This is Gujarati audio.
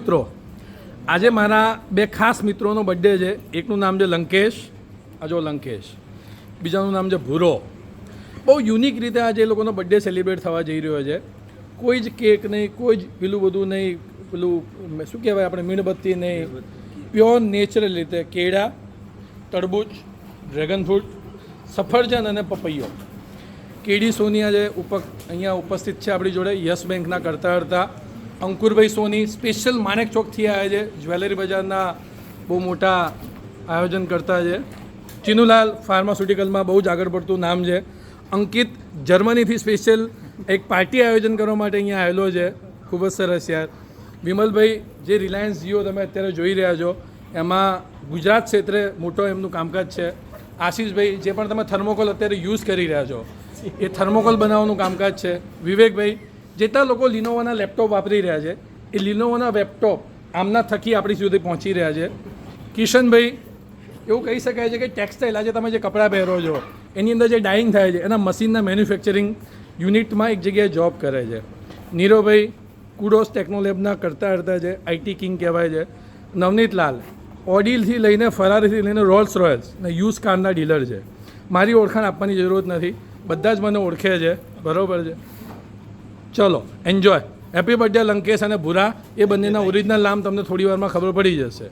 મિત્રો, આજે મારા બે ખાસ મિત્રોનો બર્થડે છે. એકનું નામ છે લંકેશ, આ જો લંકેશ. બીજાનું નામ છે ભૂરો. બહુ યુનિક રીતે આજે એ લોકોનો બર્થડે સેલિબ્રેટ થવા જઈ રહ્યો છે. કોઈ જ કેક નહીં, કોઈ જ પેલું બધું નહીં, પેલું શું કહેવાય આપણે મીણબત્તી નહીં, પ્યોર નેચરલ રીતે કેળા, તરબૂચ, ડ્રેગન ફ્રૂટ, સફરજન અને પપૈયો. કેડી સોની આજે અહીંયા ઉપસ્થિત છે આપણી જોડે. યસ બેંકના કરતા હતા અંકુરભાઈ સોની સ્પેશિયલ માણેક ચોકથી આવ્યા છે. જ્વેલરી બજારના બહુ મોટા આયોજન કરતા છે. ચિનુલાલ ફાર્માસ્યુટિકલમાં બહુ જ આગળ પડતું નામ છે. અંકિત જર્મનીથી સ્પેશિયલ એક પાર્ટી આયોજન કરવા માટે અહીંયા આવેલો છે. ખૂબ જ સરસ યાર. વિમલભાઈ જે રિલાયન્સ જીઓ તમે અત્યારે જોઈ રહ્યા છો એમાં ગુજરાત ક્ષેત્રે મોટો એમનું કામકાજ છે. આશીષભાઈ જે પણ તમે થર્મોકોલ અત્યારે યુઝ કરી રહ્યા છો એ થર્મોકોલ બનાવવાનું કામકાજ છે. વિવેકભાઈ જેટલા લોકો લિનોવાના લેપટોપ વાપરી રહ્યા છે એ લિનોવાના લેપટોપ આમના થકી આપણી સુધી પહોંચી રહ્યા છે. કિશનભાઈ એવું કહી શકાય છે કે ટેક્સટાઇલ આજે તમે જે કપડાં પહેરો છો એની અંદર જે ડાઇંગ થાય છે એના મશીનના મેન્યુફેક્ચરિંગ યુનિટમાં એક જગ્યાએ જોબ કરે છે. નીરવભાઈ કુડોસ ટેકનોલેબના કરતા છે, આઈટી કિંગ કહેવાય છે. નવનીતલાલ ઓડિલથી લઈને ફરારીથી લઈને રોલ્સ રોયલ્સ ને યુઝ કારના ડીલર છે. મારી ઓળખાણ આપવાની જરૂરત નથી, બધા જ મને ઓળખે છે, બરાબર છે. ચલો એન્જોય. હેપી બર્થડે લંકેશ અને ભૂરા. એ બંનેના ઓરિજિનલ નામ તમને થોડી વારમાં ખબર પડી જશે.